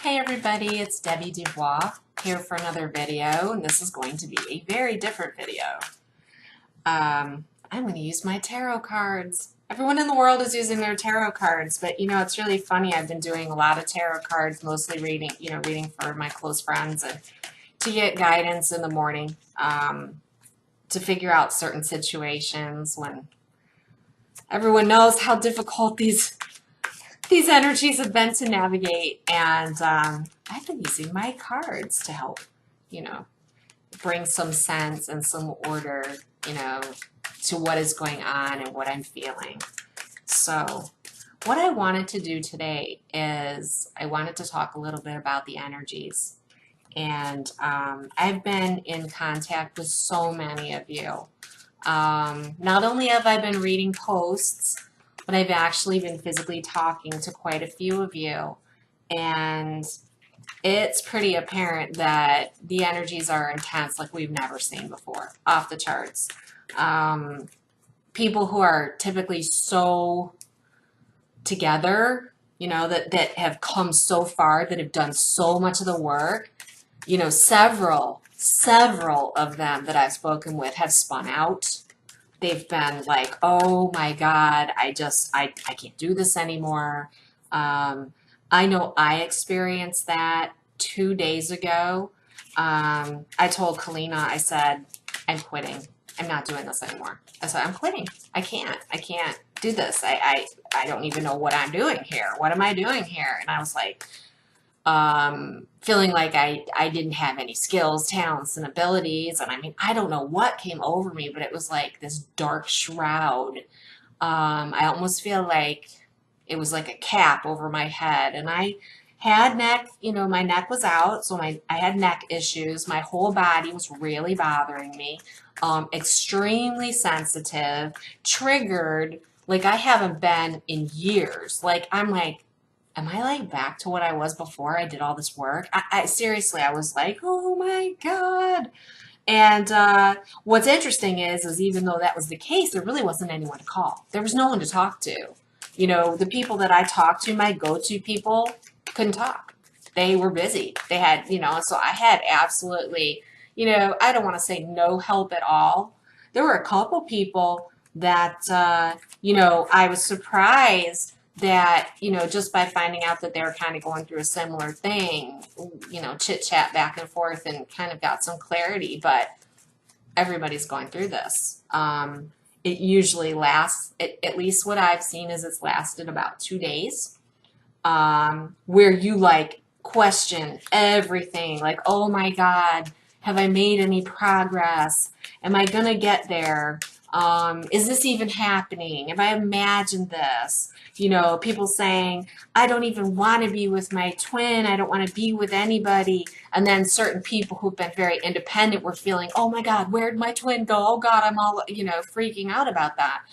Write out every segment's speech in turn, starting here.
Hey everybody, it's Debbie DuBois here for another video, and this is going to be a very different video. I'm going to use my tarot cards. Everyone in the world is using their tarot cards, but you know, it's really funny. I've been doing a lot of tarot cards, mostly reading for my close friends and to get guidance in the morning, to figure out certain situations when everyone knows how difficult these energies have been to navigate, and I've been using my cards to help, bring some sense and some order, to what is going on and what I'm feeling. So what I wanted to do today is I wanted to talk a little bit about the energies. And I've been in contact with so many of you. Not only have I been reading posts, but I've actually been physically talking to quite a few of you, and it's pretty apparent that the energies are intense like we've never seen before, off the charts. People who are typically so together, that have come so far, that have done so much of the work, several of them that I've spoken with have spun out. They've been like, oh my God, I can't do this anymore. I know I experienced that 2 days ago. I told Kalina, I said, I'm quitting. I'm not doing this anymore. I said, I'm quitting. I can't do this. I don't even know what I'm doing here. What am I doing here? And I was like, feeling like I didn't have any skills, talents, and abilities. And I mean, I don't know what came over me, but it was like this dark shroud. I almost feel like it was like a cap over my head. And I had neck, my neck was out. So I had neck issues. My whole body was really bothering me. Extremely sensitive, triggered, like I haven't been in years. Like, I'm like, am I like back to what I was before I did all this work? I seriously, I was like, oh my God. And what's interesting is even though that was the case, there really wasn't anyone to call. There was no one to talk to. The people that I talked to, my go-to people, couldn't talk. They were busy. They had, so I had absolutely, I don't want to say no help at all. There were a couple people that, I was surprised that, just by finding out that they were kind of going through a similar thing, chit chat back and forth and kind of got some clarity, but everybody's going through this. It usually lasts, at least what I've seen is it's lasted about 2 days, where you like question everything, like, oh my God, have I made any progress? Am I going to get there? Is this even happening? Have I imagined this? People saying, I don't even want to be with my twin. I don't want to be with anybody. And then certain people who've been very independent were feeling, oh my God, where'd my twin go? Oh God, I'm all, freaking out about that.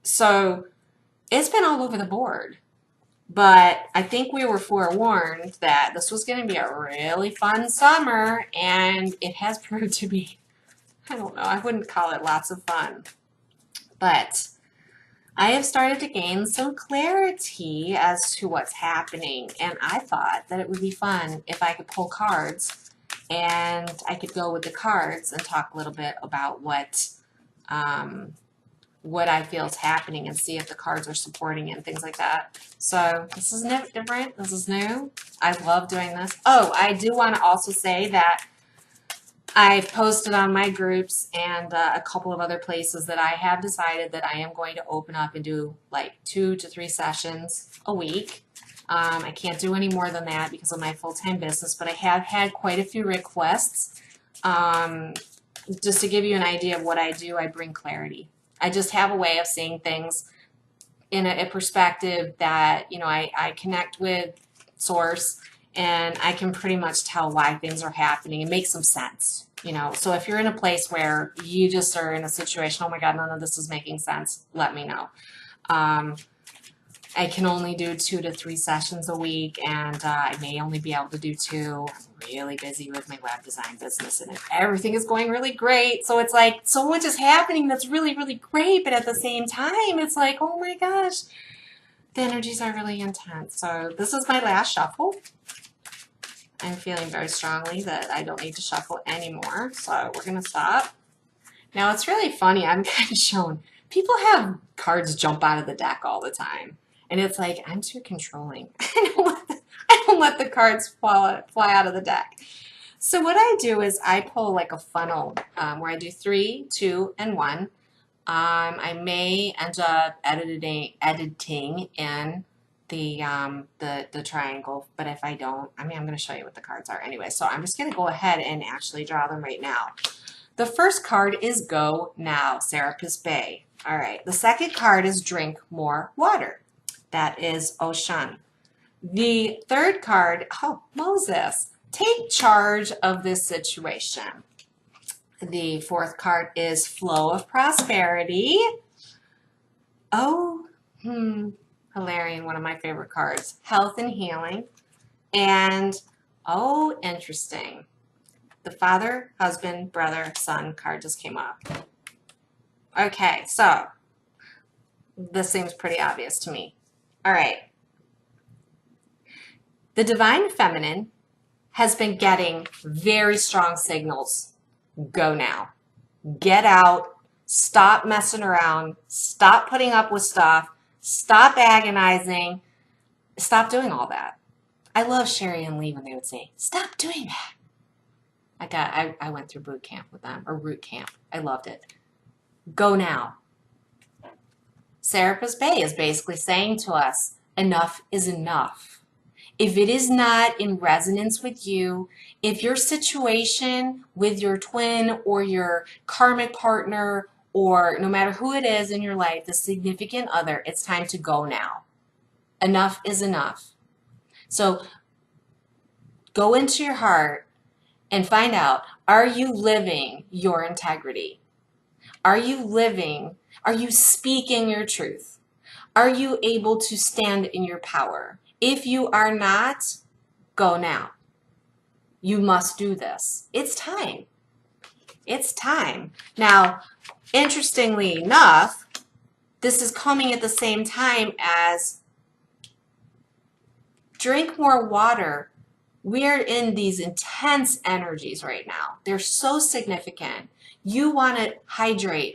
So it's been all over the board. But I think we were forewarned that this was going to be a really fun summer, and it has proved to be, I don't know, I wouldn't call it lots of fun. But I have started to gain some clarity as to what's happening, and I thought that it would be fun if I could pull cards, and I could go with the cards and talk a little bit about what I feel is happening and see if the cards are supporting it and things like that. So this is different. This is new. I love doing this. Oh, I do want to also say that I've posted on my groups and a couple of other places that I have decided that I am going to open up and do like 2 to 3 sessions a week. I can't do any more than that because of my full-time business, but I have had quite a few requests. Just to give you an idea of what I do, I bring clarity. I just have a way of seeing things in a perspective that, I connect with source, and I can pretty much tell why things are happening and make some sense, So if you're in a place where you just are in a situation, oh my God, none of this is making sense, let me know. I can only do 2 to 3 sessions a week, and I may only be able to do 2. I'm really busy with my web design business, and everything is going really great. So it's like so much is happening that's really, really great, but at the same time, it's like, oh my gosh, The energies are really intense. So this is my last shuffle. I'm feeling very strongly that I don't need to shuffle anymore. So we're going to stop. Now it's really funny. I'm kind of shown people have cards jump out of the deck all the time. And it's like, I'm too controlling. I don't let the cards fly out of the deck. So what I do is I pull like a funnel where I do 3, 2, and 1. I may end up editing in the triangle, but if I don't, I mean, I'm going to show you what the cards are anyway. So I'm just going to go ahead and actually draw them right now. The first card is Go Now, Serapis Bay. All right. The second card is Drink More Water. That is Ocean. The third card, oh, Moses, take charge of this situation. The fourth card is Flow of Prosperity. Oh, Hilarion, one of my favorite cards. Health and Healing. And, oh, interesting. The Father, Husband, Brother, Son card just came up. Okay, so this seems pretty obvious to me. All right. The Divine Feminine has been getting very strong signals. Go now. Get out. Stop messing around. Stop putting up with stuff. Stop agonizing. Stop doing all that. I love Sherry and Lee when they would say, stop doing that. I went through boot camp with them, or root camp. I loved it. Go now. Serapis Bay is basically saying to us, enough is enough. If it is not in resonance with you, if your situation with your twin or your karmic partner or no matter who it is in your life, the significant other, it's time to go now. Enough is enough. So go into your heart and find out, are you living your integrity? Are you speaking your truth? Are you able to stand in your power? If you are not, go now. You must do this. It's time. It's time. Now, interestingly enough, this is coming at the same time as drink more water. We're in these intense energies right now. They're so significant. You want to hydrate.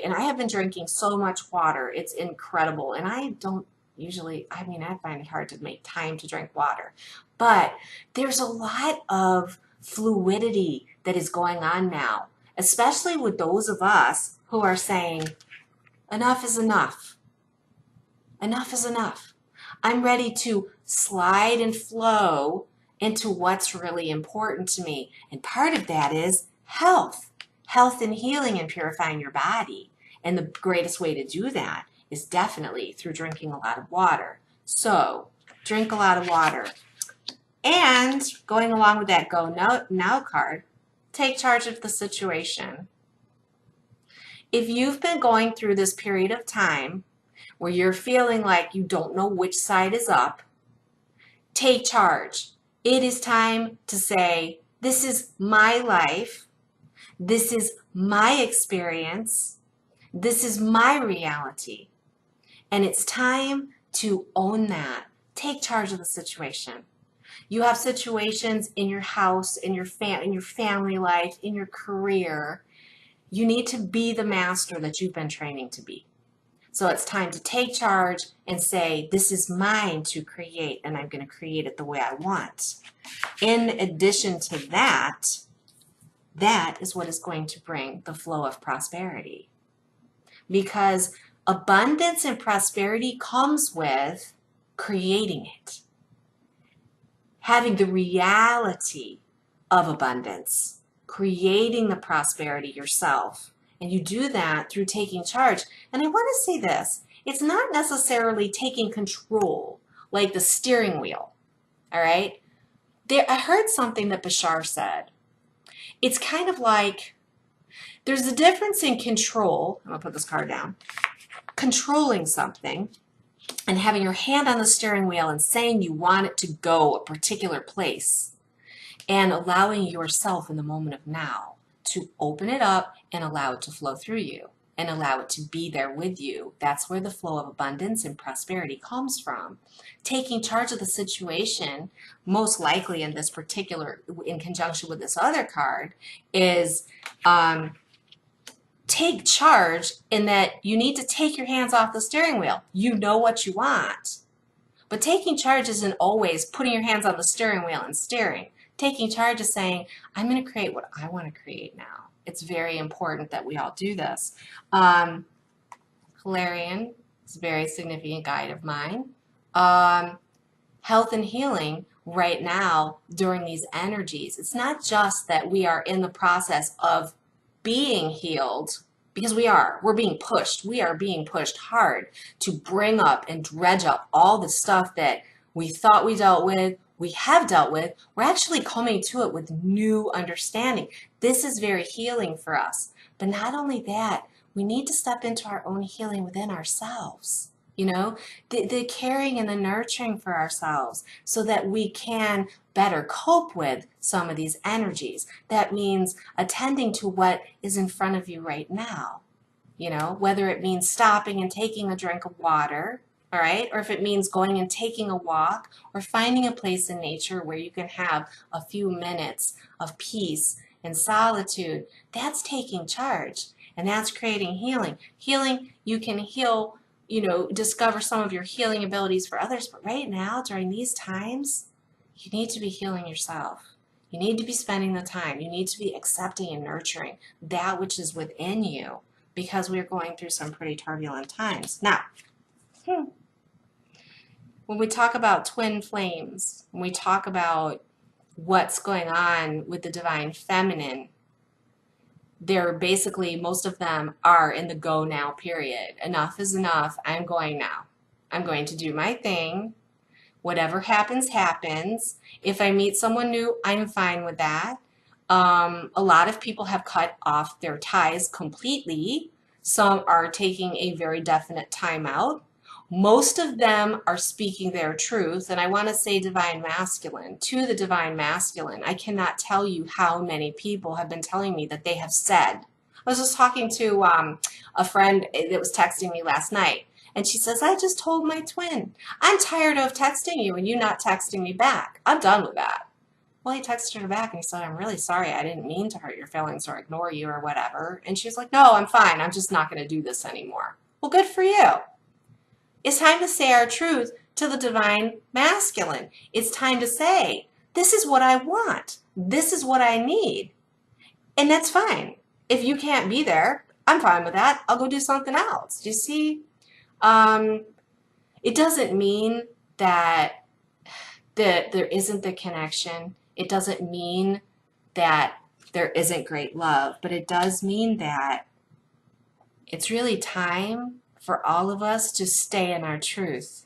And I have been drinking so much water. It's incredible. And I don't usually, I find it hard to make time to drink water. But there's a lot of fluidity that is going on now, especially with those of us who are saying, enough is enough. Enough is enough. I'm ready to slide and flow into what's really important to me. And part of that is health and healing and purifying your body. And the greatest way to do that is definitely through drinking a lot of water. So drink a lot of water. And going along with that Go Now card, take charge of the situation. If you've been going through this period of time where you're feeling like you don't know which side is up, take charge. It is time to say, this is my life. This is my experience. This is my reality. And it's time to own that. Take charge of the situation. You have situations in your house, in your family life, in your career. You need to be the master that you've been training to be. So it's time to take charge and say, this is mine to create, and I'm going to create it the way I want. In addition to that, that is what is going to bring the flow of prosperity. Because abundance and prosperity comes with creating it. Having the reality of abundance, creating the prosperity yourself. And you do that through taking charge. And I want to say this, it's not necessarily taking control like the steering wheel, all right? I heard something that Bashar said. It's kind of like, there's a difference in control, I'm going to put this card down, controlling something and having your hand on the steering wheel and saying you want it to go a particular place and allowing yourself in the moment of now to open it up and allow it to flow through you. and allow it to be there with you. That's where the flow of abundance and prosperity comes from. Taking charge of the situation, most likely in this particular, in conjunction with this other card, is take charge in that you need to take your hands off the steering wheel. You know what you want. But taking charge isn't always putting your hands on the steering wheel and steering. Taking charge is saying, I'm going to create what I want to create now. It's very important that we all do this. Hilarion is a very significant guide of mine. Health and healing right now during these energies. It's not just that we are in the process of being healed, because we're being pushed. We are being pushed hard to bring up and dredge up all the stuff that we thought we dealt with, we have dealt with. We're actually coming to it with new understanding. This is very healing for us. But not only that, we need to step into our own healing within ourselves. You know, the caring and the nurturing for ourselves so that we can better cope with some of these energies. That means attending to what is in front of you right now. You know, whether it means stopping and taking a drink of water, all right, or if it means going and taking a walk or finding a place in nature where you can have a few minutes of peace and solitude. That's taking charge, and that's creating healing. Healing, you can heal, you know, discover some of your healing abilities for others. But right now, during these times, you need to be healing yourself. You need to be spending the time. You need to be accepting and nurturing that which is within you, because we're going through some pretty turbulent times. Now, when we talk about twin flames, when we talk about what's going on with the divine feminine, they're basically, most of them are in the go now period. Enough is enough. I'm going now. I'm going to do my thing. Whatever happens, happens. If I meet someone new, I'm fine with that. A lot of people have cut off their ties completely. Some are taking a very definite time out. Most of them are speaking their truth, and I want to say divine masculine. To the divine masculine, I cannot tell you how many people have been telling me that they have said. I was just talking to a friend that was texting me last night, and she says, I just told my twin, I'm tired of texting you and you not texting me back. I'm done with that. Well, he texted her back and he said, I'm really sorry. I didn't mean to hurt your feelings or ignore you or whatever. And she was like, no, I'm fine. I'm just not going to do this anymore. Well, good for you. It's time to say our truth to the divine masculine. It's time to say, this is what I want. This is what I need. And that's fine. If you can't be there, I'm fine with that. I'll go do something else. Do you see? It doesn't mean that there isn't the connection. It doesn't mean that there isn't great love, but it does mean that it's really time for all of us to stay in our truth.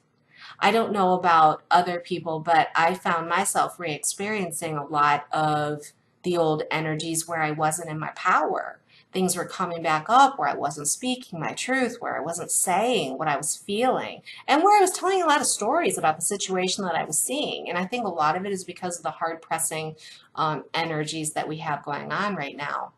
I don't know about other people, but I found myself re-experiencing a lot of the old energies where I wasn't in my power. Things were coming back up where I wasn't speaking my truth, where I wasn't saying what I was feeling, and where I was telling a lot of stories about the situation that I was seeing. And I think a lot of it is because of the hard-pressing energies that we have going on right now.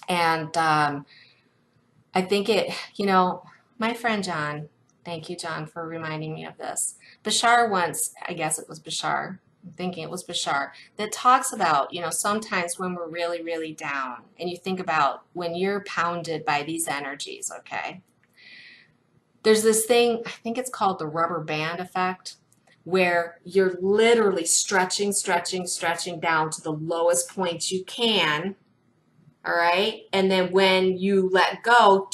And I think it, you know, my friend John, thank you, John, for reminding me of this. Bashar once, I guess it was Bashar, I'm thinking it was Bashar, that talks about, you know, sometimes when we're really, really down, and you think about when you're pounded by these energies, okay? There's this thing, I think it's called the rubber band effect, where you're literally stretching down to the lowest point you can, all right? And then when you let go,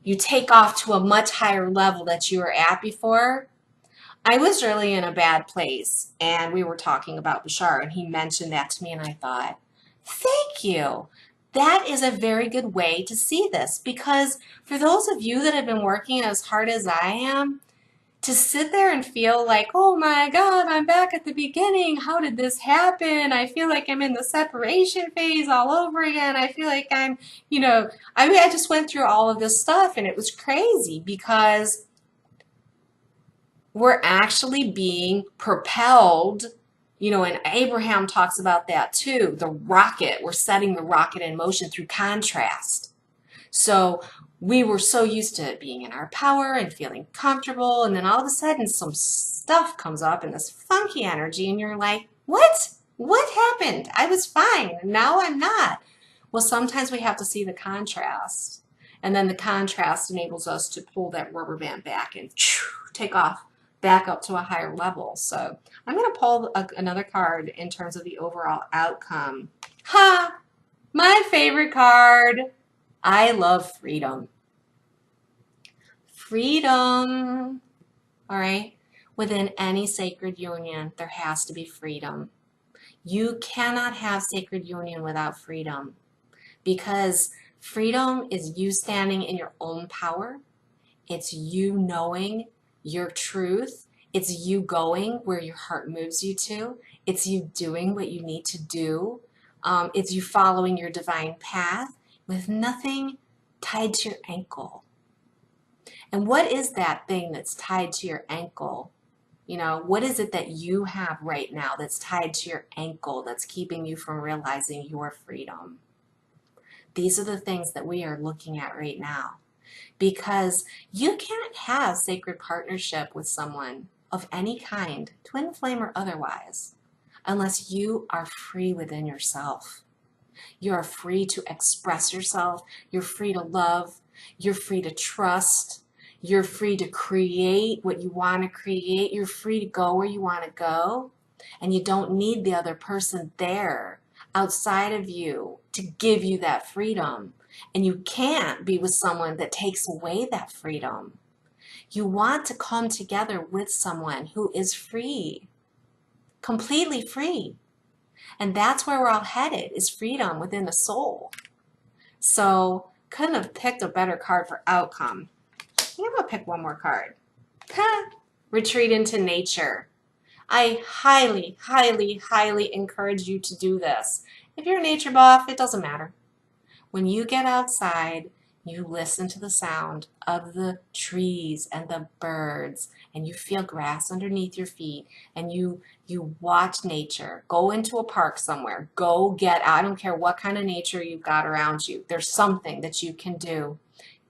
you take off to a much higher level that you were at before. I was really in a bad place, and we were talking about Bashar, and he mentioned that to me, and I thought, thank you. That is a very good way to see this, because for those of you that have been working as hard as I am, to sit there and feel like, oh my God, I'm back at the beginning. How did this happen? I feel like I'm in the separation phase all over again. I feel like I'm, you know, I mean, I just went through all of this stuff, and it was crazy because we're actually being propelled, you know, and Abraham talks about that too, the rocket. We're setting the rocket in motion through contrast. So we were so used to being in our power and feeling comfortable, and then all of a sudden some stuff comes up and this funky energy, and you're like, what? What happened? I was fine. Now I'm not. Well, sometimes we have to see the contrast. And then the contrast enables us to pull that rubber band back and take off back up to a higher level. So I'm going to pull another card in terms of the overall outcome. Ha! My favorite card. I love freedom. Freedom. All right? Within any sacred union, there has to be freedom. You cannot have sacred union without freedom, because freedom is you standing in your own power. It's you knowing your truth. It's you going where your heart moves you to. It's you doing what you need to do. It's you following your divine path with nothing tied to your ankle. And what is that thing that's tied to your ankle? You know, what is it that you have right now that's tied to your ankle that's keeping you from realizing your freedom? These are the things that we are looking at right now, because you can't have sacred partnership with someone of any kind, twin flame or otherwise, unless you are free within yourself. You are free to express yourself. You're free to love. You're free to trust. You're free to create what you want to create. You're free to go where you want to go. And you don't need the other person there outside of you to give you that freedom. And you can't be with someone that takes away that freedom. You want to come together with someone who is free, completely free. And that's where we're all headed, is freedom within the soul. So couldn't have picked a better card for outcome. I'm going to pick one more card. Retreat into nature. I highly, highly, highly encourage you to do this. If you're a nature buff, it doesn't matter. When you get outside, you listen to the sound of the trees and the birds, and you feel grass underneath your feet, and you watch nature. Go into a park somewhere. Go get out. I don't care what kind of nature you've got around you. There's something that you can do.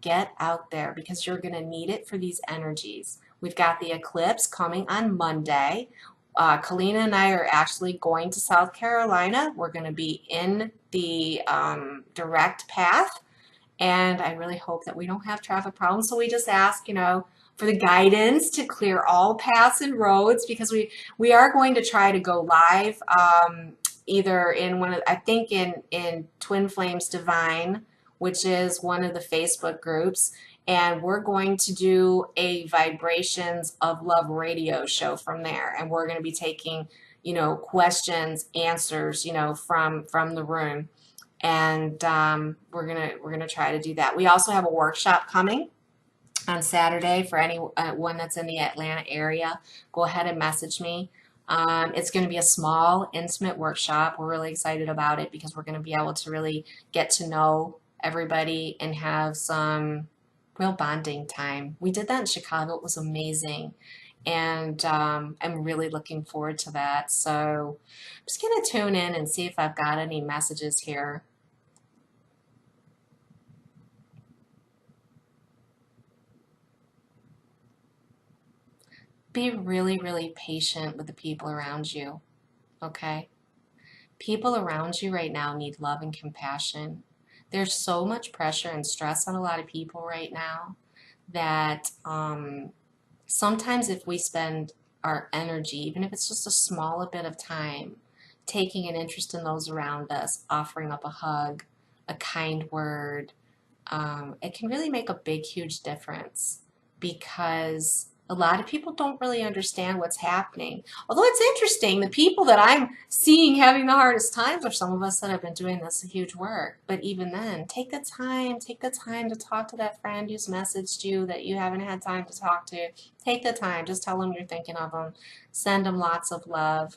Get out there, because you're going to need it for these energies. We've got the eclipse coming on Monday. Kalina and I are actually going to South Carolina. We're going to be in the direct path, and I really hope that we don't have traffic problems. So we just ask, you know, for the guidance to clear all paths and roads, because we are going to try to go live either in one of, I think in Twin Flames Divine, which is one of the Facebook groups. And we're going to do a Vibrations of Love radio show from there. And we're going to be taking, you know, questions, answers, you know, from the room. And we're gonna try to do that. We also have a workshop coming on Saturday for anyone that's in the Atlanta area. Go ahead and message me. It's going to be a small, intimate workshop. We're really excited about it, because we're going to be able to really get to know everybody and have some real bonding time. We did that in Chicago. It was amazing. And I'm really looking forward to that. So I'm just going to tune in and see if I've got any messages here. Be really, really patient with the people around you, okay? People around you right now need love and compassion. There's so much pressure and stress on a lot of people right now that sometimes if we spend our energy, even if it's just a small bit of time, taking an interest in those around us, offering up a hug, a kind word, it can really make a big, huge difference, because a lot of people don't really understand what's happening. Although it's interesting, the people that I'm seeing having the hardest times are some of us that have been doing this huge work. But even then, take the time to talk to that friend who's messaged you that you haven't had time to talk to. Take the time, just tell them you're thinking of them. Send them lots of love.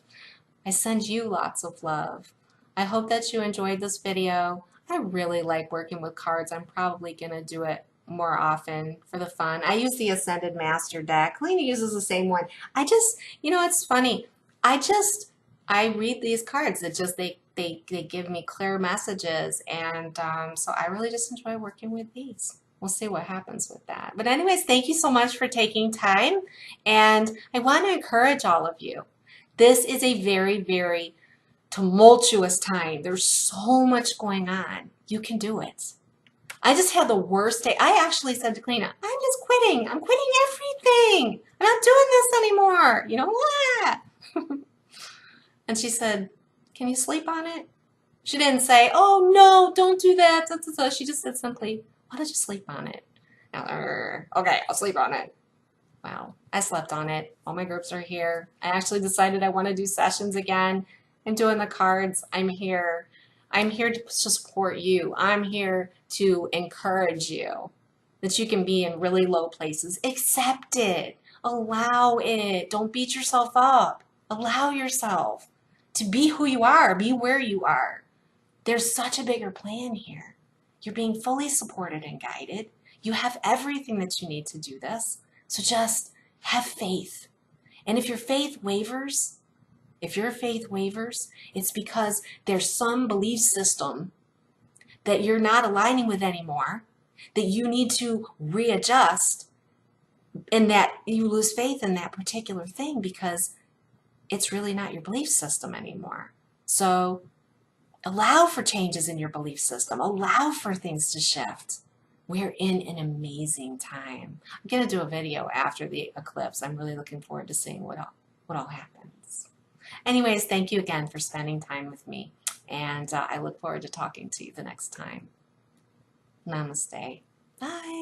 I send you lots of love. I hope that you enjoyed this video. I really like working with cards. I'm probably going to do it more often for the fun. I use the Ascended Master deck. Kalina uses the same one. I just, you know, it's funny. I read these cards. It just, they give me clear messages, and so I really just enjoy working with these. We'll see what happens with that. But anyways, thank you so much for taking time, and I want to encourage all of you. This is a very, very tumultuous time. There's so much going on. You can do it. I just had the worst day. I actually said to Kalina, I'm just quitting. I'm quitting everything. I'm not doing this anymore. You know what? And she said, can you sleep on it? She didn't say, oh no, don't do that. She just said simply, why don't you sleep on it? Okay, I'll sleep on it. Wow, I slept on it. All my groups are here. I actually decided I want to do sessions again. I'm doing the cards. I'm here. I'm here to support you. I'm here to encourage you that you can be in really low places. Accept it. Allow it. Don't beat yourself up. Allow yourself to be who you are. Be where you are. There's such a bigger plan here. You're being fully supported and guided. You have everything that you need to do this. So just have faith. And if your faith wavers, it's because there's some belief system that you're not aligning with anymore, that you need to readjust, and that you lose faith in that particular thing because it's really not your belief system anymore. So allow for changes in your belief system. Allow for things to shift. We're in an amazing time. I'm going to do a video after the eclipse. I'm really looking forward to seeing what all happens. Anyways, thank you again for spending time with me. And I look forward to talking to you the next time. Namaste. Bye.